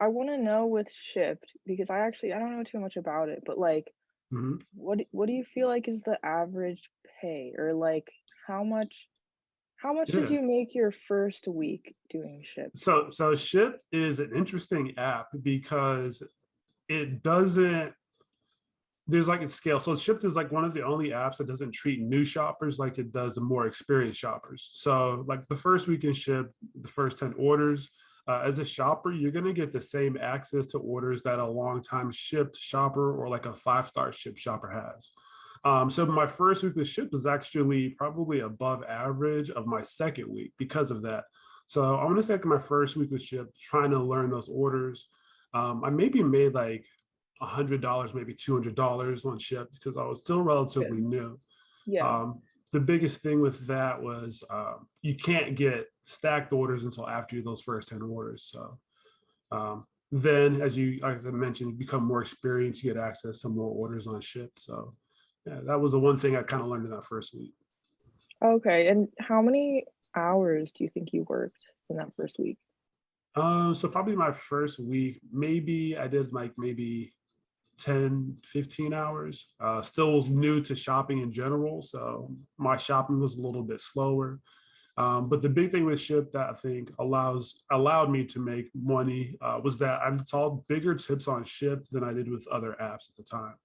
I want to know with Shipt because I don't know too much about it, but like Mhm. what do you feel like is the average pay or like how much how much did Yeah. you make your first week doing Shipt? So Shipt is an interesting app because it doesn't there's like a scale. So Shipt is like one of the only apps that doesn't treat new shoppers like it does the more experienced shoppers. So like the first week in Shipt, the first 10 orders, as a shopper, you're going to get the same access to orders that a long-time Shipt shopper or like a five-star Shipt shopper has. So my first week with Shipt was actually probably above average of my second week because of that. So I want to say like my first week with Shipt, trying to learn those orders. I maybe made like $100, maybe $200 on Shipt because I was still relatively Good. new. Yeah. The biggest thing with that was you can't get stacked orders until after those first 10 orders. So then, as I mentioned, you become more experienced, you get access to more orders on Shipt. So yeah, that was the one thing I kind of learned in that first week. Okay. And how many hours do you think you worked in that first week? So probably my first week, maybe I did like maybe 10, 15 hours. Still was new to shopping in general. So my shopping was a little bit slower. But the big thing with Shipt that I think allowed me to make money was that I saw bigger tips on Shipt than I did with other apps at the time.